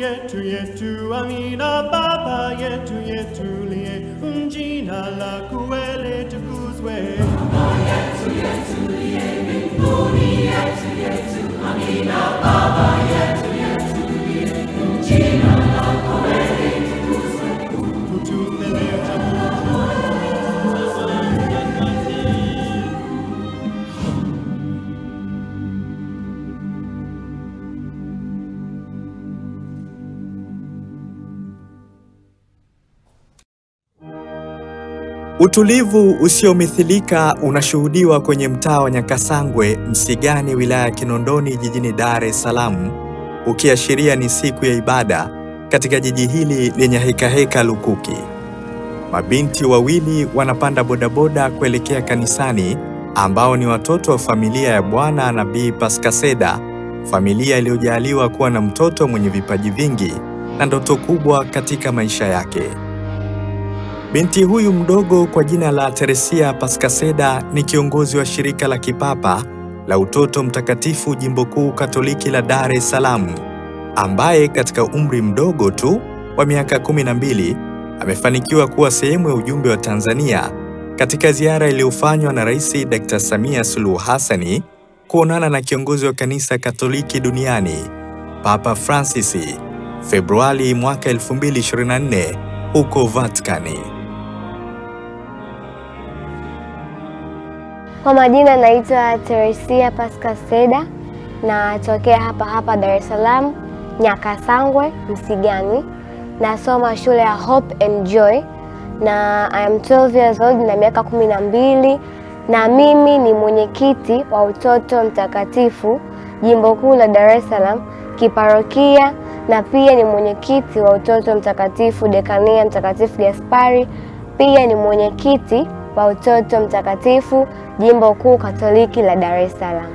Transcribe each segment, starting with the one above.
yetu yetu, amina baba yetu yetu liye, jina lako litukuzwe. Baba yetu yetu liye mbinguni, yetu yetu, amina baba yetu yetu liye, jina lako litukuzwe. Utupe leo chakula Utulivu usiomithilika unashuhudiwa kwenye mtaa wa Nyakasangwe, Msigani, wilaya ya Kinondoni, jijini Dar es Salaam, ukiashiria ni siku ya ibada katika jiji hili lenye hekaheka lukuki. Mabinti wawili wanapanda bodaboda kuelekea kanisani, ambao ni watoto wa familia ya Bwana na Bi Paskaseda, familia iliyojaliwa kuwa na mtoto mwenye vipaji vingi na ndoto kubwa katika maisha yake. Binti huyu mdogo kwa jina la Teresia Paskaseda ni kiongozi wa shirika la kipapa la Utoto Mtakatifu Jimbo Kuu Katoliki la Dar es Salaam, ambaye katika umri mdogo tu wa miaka 12 amefanikiwa kuwa sehemu ya ujumbe wa Tanzania katika ziara iliyofanywa na Rais Dr. Samia Suluhu Hassani kuonana na kiongozi wa kanisa Katoliki duniani Papa Francis Februari mwaka 2024 huko Vatikani. Kwa majina naitwa Teresia Paskaseda na natokea hapa Dar es Salaam, Nyakasangwe, Msigani. Nasoma shule ya Hope and Joy na I am 12 years old na miaka 12, na mimi ni mwenyekiti wa Utoto Mtakatifu Jimbo Kuu la Dar es Salaam kiparokia, na pia ni mwenyekiti wa Utoto Mtakatifu Dekania Mtakatifu Gaspari, pia ni mwenyekiti wa Utoto Mtakatifu Jimbo Kuu Katoliki la Dar es Salaam.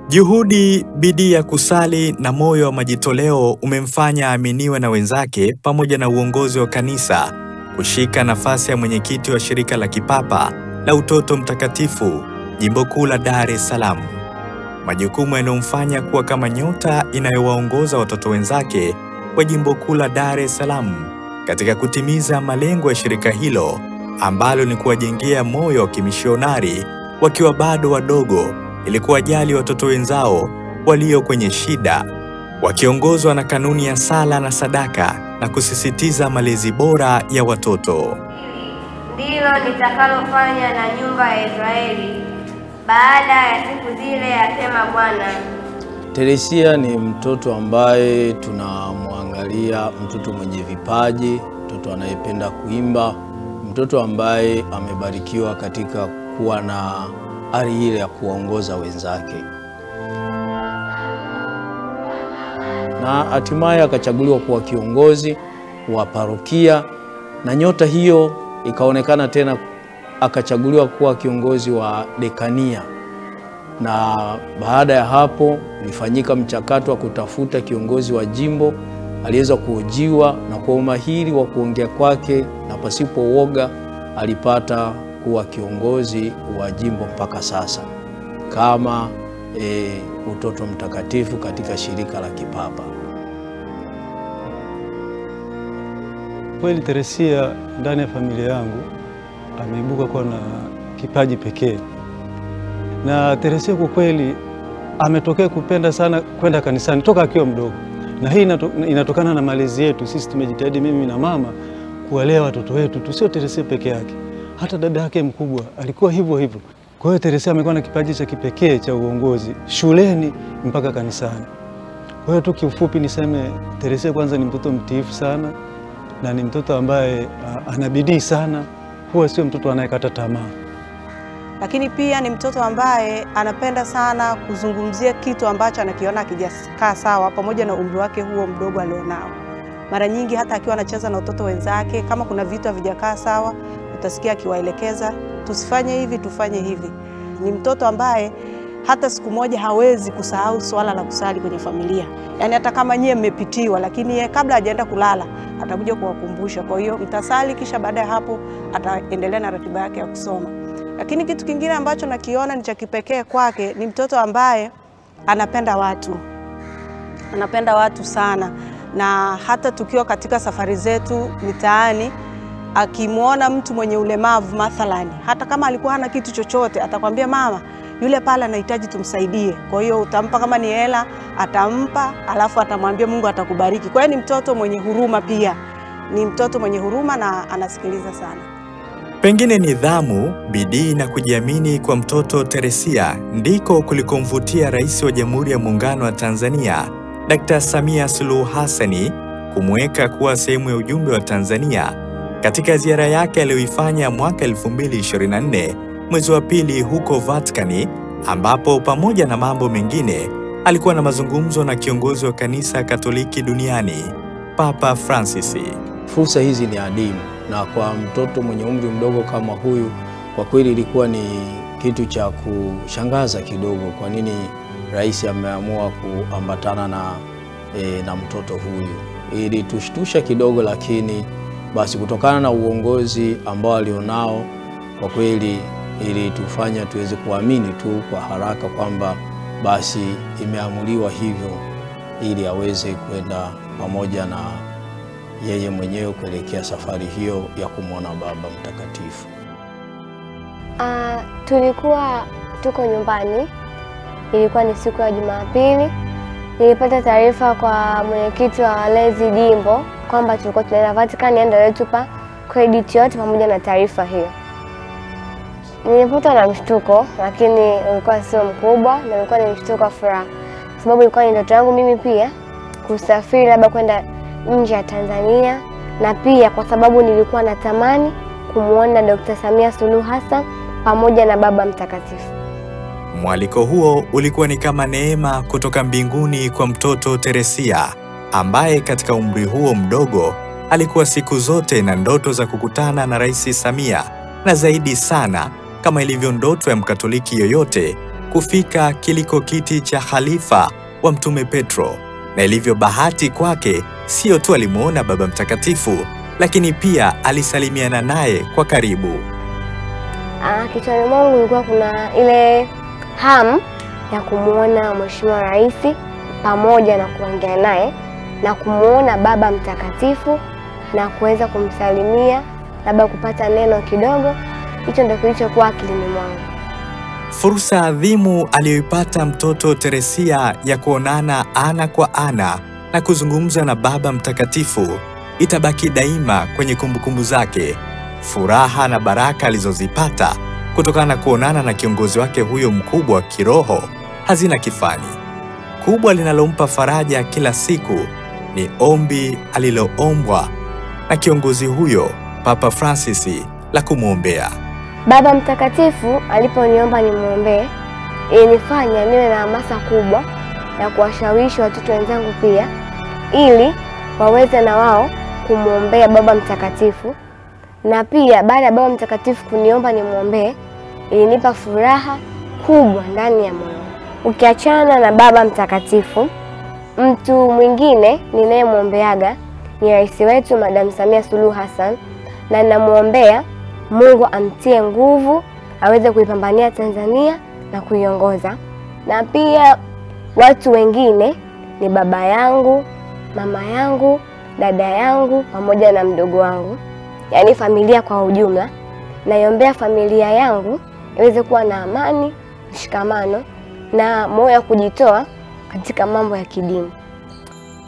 Juhudi, bidii ya kusali na moyo wa majitoleo umemfanya aminiwe na wenzake pamoja na uongozi wa kanisa kushika nafasi ya mwenyekiti wa shirika la kipapa la Utoto Mtakatifu Jimbo Kuu la Dar es Salaam. Majukumu yanayomfanya kuwa kama nyota inayowaongoza watoto wenzake wa Jimbo Kuu la Dar es Salaam katika kutimiza malengo ya shirika hilo, ambalo ni kuwajengea moyo wa kimishonari wakiwa bado wadogo ili kuwajali watoto wenzao walio kwenye shida, wakiongozwa na kanuni ya sala na sadaka na kusisitiza malezi bora ya watoto. Ndilo nitakalofanya na nyumba ya Israeli baada ya siku zile, asema Bwana. Teresia ni mtoto ambaye tunamwangalia mtoto mwenye vipaji, mtoto anayependa kuimba, mtoto ambaye amebarikiwa katika kuwa na ari ile ya kuongoza wenzake. Na hatimaye akachaguliwa kuwa kiongozi wa parokia, na nyota hiyo ikaonekana tena, akachaguliwa kuwa kiongozi wa dekania. Na baada ya hapo ulifanyika mchakato wa kutafuta kiongozi wa jimbo. Aliweza kuhojiwa, na kwa umahiri wa kuongea kwake na pasipo uoga alipata kuwa kiongozi wa jimbo mpaka sasa kama Utoto Mtakatifu katika shirika la kipapa. Kweli Teresia ndani ya familia yangu ameibuka kuwa na kipaji pekee. Na Teresia kwa kweli ametokea kupenda sana kwenda kanisani toka akiwa mdogo. Na hii inatokana na malezi yetu. Sisi tumejitahidi, mimi na mama, kuwalea watoto wetu. Tusio Teresia peke yake, hata dada yake mkubwa alikuwa hivyo hivyo. Kwa hiyo Teresia amekuwa na kipaji cha kipekee cha uongozi shuleni mpaka kanisani. Kwa hiyo tu kiufupi niseme Teresia kwanza ni mtoto mtiifu sana, na ni mtoto ambaye ana bidii sana, huwa sio mtoto anayekata tamaa. Lakini pia ni mtoto ambaye anapenda sana kuzungumzia kitu ambacho anakiona hakijakaa sawa, pamoja na umri wake huo mdogo alionao. Mara nyingi hata akiwa anacheza na watoto wenzake, kama kuna vitu havijakaa sawa, utasikia akiwaelekeza, tusifanye hivi, tufanye hivi. Ni mtoto ambaye hata siku moja hawezi kusahau swala la kusali kwenye familia. Yaani hata kama nyie mmepitiwa, lakini yeye kabla hajaenda kulala atakuja kuwakumbusha. Kwa hiyo mtasali, kisha baada ya hapo ataendelea na ratiba yake ya kusoma. Lakini kitu kingine ambacho nakiona ni cha kipekee kwake, ni mtoto ambaye anapenda watu. Anapenda watu sana. na hata tukiwa katika safari zetu mitaani, akimwona mtu mwenye ulemavu mathalani, hata kama alikuwa hana kitu chochote, atakwambia mama, yule pale anahitaji tumsaidie. Kwa hiyo utampa, kama ni hela atampa, alafu atamwambia Mungu atakubariki. Kwa hiyo ni mtoto mwenye huruma pia. Ni mtoto mwenye huruma na anasikiliza sana. Pengine nidhamu, bidii na kujiamini kwa mtoto Teresia ndiko kulikomvutia Rais wa Jamhuri ya Muungano wa Tanzania, Dr. Samia Suluhu Hassani, kumweka kuwa sehemu ya ujumbe wa Tanzania katika ziara yake aliyoifanya mwaka 2024 mwezi wa pili huko Vatikani, ambapo pamoja na mambo mengine alikuwa na mazungumzo na kiongozi wa kanisa Katoliki duniani, Papa Francis. Fursa hizi ni adimu, na kwa mtoto mwenye umri mdogo kama huyu, kwa kweli ilikuwa ni kitu cha kushangaza kidogo. Kwa nini rais ameamua kuambatana na mtoto huyu? Ilitushtusha kidogo, lakini basi kutokana na uongozi ambao alionao, kwa kweli ilitufanya tuweze kuamini tu kwa haraka kwamba basi imeamuliwa hivyo, ili aweze kwenda pamoja na yeye mwenyewe kuelekea safari hiyo ya kumwona Baba Mtakatifu. Tulikuwa tuko nyumbani, ilikuwa ni siku ya Jumapili. Nilipata taarifa kwa mwenyekiti wa walezi jimbo kwamba tulikuwa tunaenda Vatican, ndio alitupa credit yote pamoja na taarifa hiyo. Nilipata na mshtuko, lakini ulikuwa sio mkubwa, na ulikuwa ni mshtuko wa furaha, kwa sababu ilikuwa ni ndoto yangu mimi pia kusafiri labda kwenda nje ya Tanzania, na pia kwa sababu nilikuwa natamani kumuona Dr. Samia Suluhu Hassan pamoja na Baba Mtakatifu. Mwaliko huo ulikuwa ni kama neema kutoka mbinguni kwa mtoto Teresia, ambaye katika umri huo mdogo alikuwa siku zote na ndoto za kukutana na Rais Samia, na zaidi sana, kama ilivyo ndoto ya Mkatoliki yoyote, kufika kiliko kiti cha khalifa wa Mtume Petro. Na ilivyo bahati kwake, sio tu alimuona Baba Mtakatifu, lakini pia alisalimiana naye kwa karibu. Kichwani mwangu ilikuwa kuna ile hamu ya kumuona Mheshimiwa Rais pamoja na kuongea naye na kumuona Baba Mtakatifu na kuweza kumsalimia, labda kupata neno kidogo. Hicho ndio kilichokuwa akilini mwangu. Fursa adhimu aliyoipata mtoto Teresia ya kuonana ana kwa ana na kuzungumza na Baba Mtakatifu itabaki daima kwenye kumbukumbu zake. Furaha na baraka alizozipata kutokana na kuonana na kiongozi wake huyo mkubwa kiroho hazina kifani. Kubwa linalompa faraja kila siku ni ombi aliloombwa na kiongozi huyo, Papa Francis, la kumwombea. Baba Mtakatifu aliponiomba nimwombee, ilinifanya niwe na hamasa kubwa ya kuwashawishi watoto wenzangu pia, ili waweze na wao kumwombea Baba Mtakatifu. Na pia baada ya Baba Mtakatifu kuniomba nimwombee, ilinipa furaha kubwa ndani ya moyo. Ukiachana na Baba Mtakatifu, mtu mwingine ninayemwombeaga ni Rais wetu Madam Samia Suluhu Hassan, na ninamwombea Mungu amtie nguvu aweze kuipambania Tanzania na kuiongoza. Na pia watu wengine ni baba yangu, mama yangu, dada yangu pamoja na mdogo wangu, yaani familia kwa ujumla. Naiombea familia yangu iweze kuwa na amani, mshikamano na moyo wa kujitoa katika mambo ya kidini.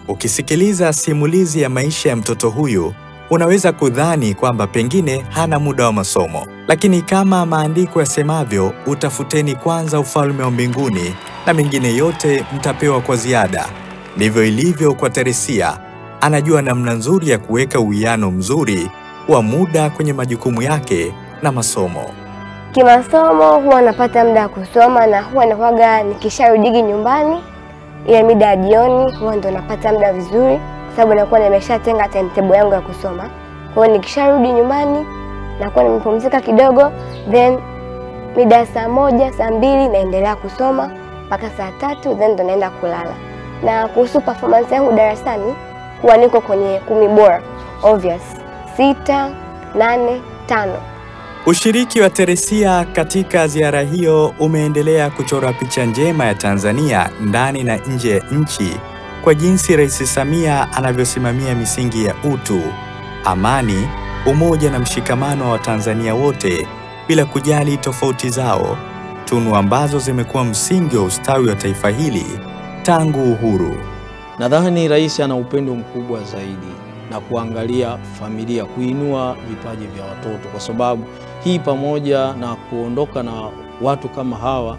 Ukisikiliza simulizi ya maisha ya mtoto huyu, unaweza kudhani kwamba pengine hana muda wa masomo. Lakini kama maandiko yasemavyo, utafuteni kwanza ufalme wa mbinguni na mengine yote mtapewa kwa ziada. Ndivyo ilivyo kwa Teresia. Anajua namna nzuri ya kuweka uwiano mzuri wa muda kwenye majukumu yake na masomo. Kimasomo huwa napata muda wa kusoma, na huwa nakuaga nikisharudi nyumbani ile mida ya jioni, huwa ndo napata muda vizuri, kwa sababu nakuwa nimeshatenga timetable yangu ya kusoma. Kwa hiyo nikisharudi nyumbani nakuwa nimepumzika kidogo, then mida saa 1, saa 2 naendelea kusoma mpaka saa 3, then ndo naenda kulala. Na kuhusu performance yangu darasani, huwa niko kwenye 10 bora, obvious 6, 8, 5. Ushiriki wa Teresia katika ziara hiyo umeendelea kuchora picha njema ya Tanzania ndani na nje ya nchi kwa jinsi Rais Samia anavyosimamia misingi ya utu, amani, umoja na mshikamano wa Watanzania wote bila kujali tofauti zao, tunu ambazo zimekuwa msingi wa ustawi wa taifa hili tangu uhuru. Nadhani rais ana upendo mkubwa zaidi na kuangalia familia, kuinua vipaji vya watoto, kwa sababu hii pamoja na kuondoka na watu kama hawa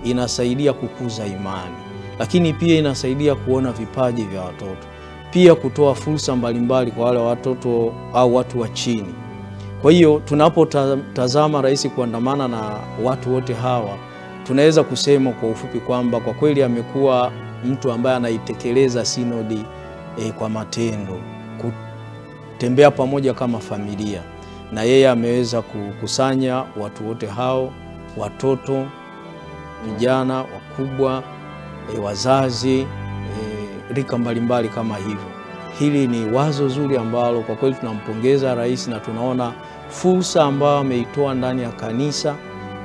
inasaidia kukuza imani, lakini pia inasaidia kuona vipaji vya watoto, pia kutoa fursa mbalimbali kwa wale watoto au watu wa chini. Kwa hiyo tunapotazama rais kuandamana na watu wote hawa, tunaweza kusema kwa ufupi kwamba kwa kweli amekuwa mtu ambaye anaitekeleza sinodi kwa matendo, kutembea pamoja kama familia, na yeye ameweza kukusanya watu wote hao, watoto, vijana, wakubwa, wazazi, rika mbalimbali kama hivyo. Hili ni wazo zuri ambalo kwa kweli tunampongeza rais, na tunaona fursa ambayo ameitoa ndani ya kanisa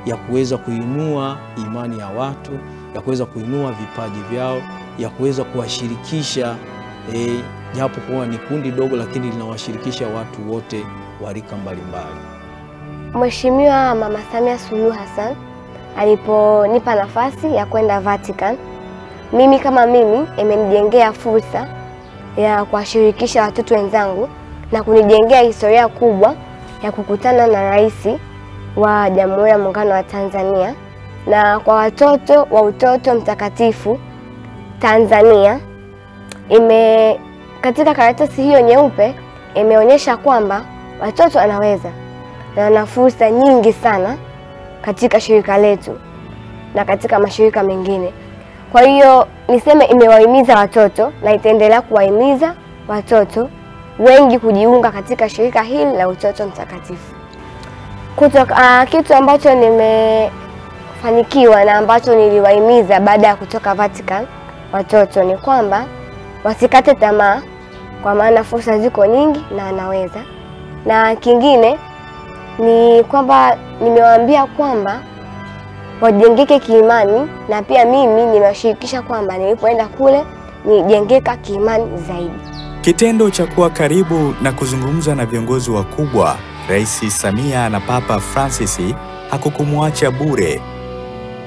ya kuweza kuinua imani ya watu, ya kuweza kuinua vipaji vyao, ya kuweza kuwashirikisha, japo kwa ni kundi dogo lakini linawashirikisha watu wote wa rika mbalimbali. Mheshimiwa Mama Samia Suluhu Hassan aliponipa nafasi ya kwenda Vatican, mimi kama mimi imenijengea fursa ya kuwashirikisha watoto wenzangu na kunijengea historia kubwa ya kukutana na rais wa Jamhuri ya Muungano wa Tanzania. Na kwa watoto wa Utoto Mtakatifu Tanzania, katika karatasi hiyo nyeupe imeonyesha kwamba watoto wanaweza na wana fursa nyingi sana katika shirika letu na katika mashirika mengine. Kwa hiyo niseme imewahimiza watoto na itaendelea kuwahimiza watoto wengi kujiunga katika shirika hili la Utoto Mtakatifu. Kitu ambacho nimefanikiwa na ambacho niliwahimiza baada ya kutoka Vatican watoto ni kwamba wasikate tamaa, kwa maana fursa ziko nyingi na wanaweza. Na kingine ni kwamba nimewaambia kwamba wajengeke kiimani, na pia mimi nimewashirikisha kwamba nilipoenda kule nijengeka kiimani zaidi. Kitendo cha kuwa karibu na kuzungumza na viongozi wakubwa, Rais Samia na Papa Francis hakukumwacha bure.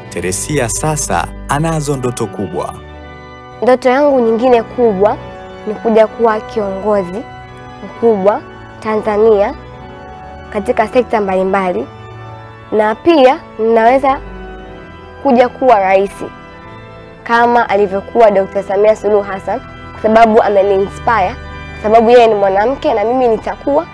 Teresia sasa anazo ndoto kubwa. Ndoto yangu nyingine kubwa ni kuja kuwa kiongozi mkubwa Tanzania katika sekta mbalimbali, na pia ninaweza kuja kuwa rais kama alivyokuwa Dr. Samia Suluhu Hassan, kwa sababu ameni-inspire, kwa sababu yeye ni mwanamke na mimi nitakuwa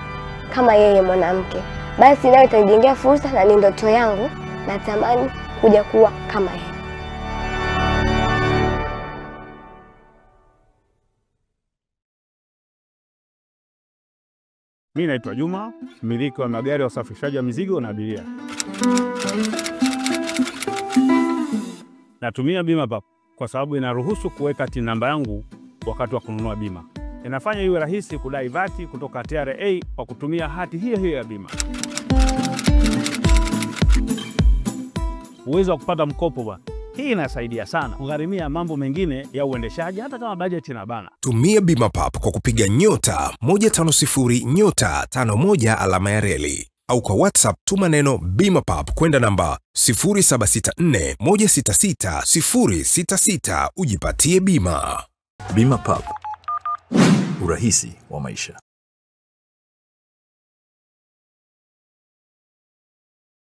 kama yeye mwanamke. Basi nayo itanijengea fursa na ni ndoto yangu, natamani kuja kuwa kama yeye. Mimi naitwa Juma, mmiliki wa magari ya usafirishaji wa mizigo na abiria. Natumia BimaPapp kwa sababu inaruhusu kuweka TIN namba yangu wakati wa kununua bima. Inafanya iwe rahisi kudai vati kutoka TRA kwa kutumia hati hiyo hiyo ya bima. Uwezo wa kupata mkopo bwana. Hii inasaidia sana kugharimia mambo mengine ya uendeshaji hata kama bajeti inabana. Tumia BimaPapp kwa kupiga *150*51 alama ya reli, au kwa WhatsApp tuma neno BimaPapp kwenda namba 0764166066 ujipatie bima. BimaPapp, urahisi wa maisha.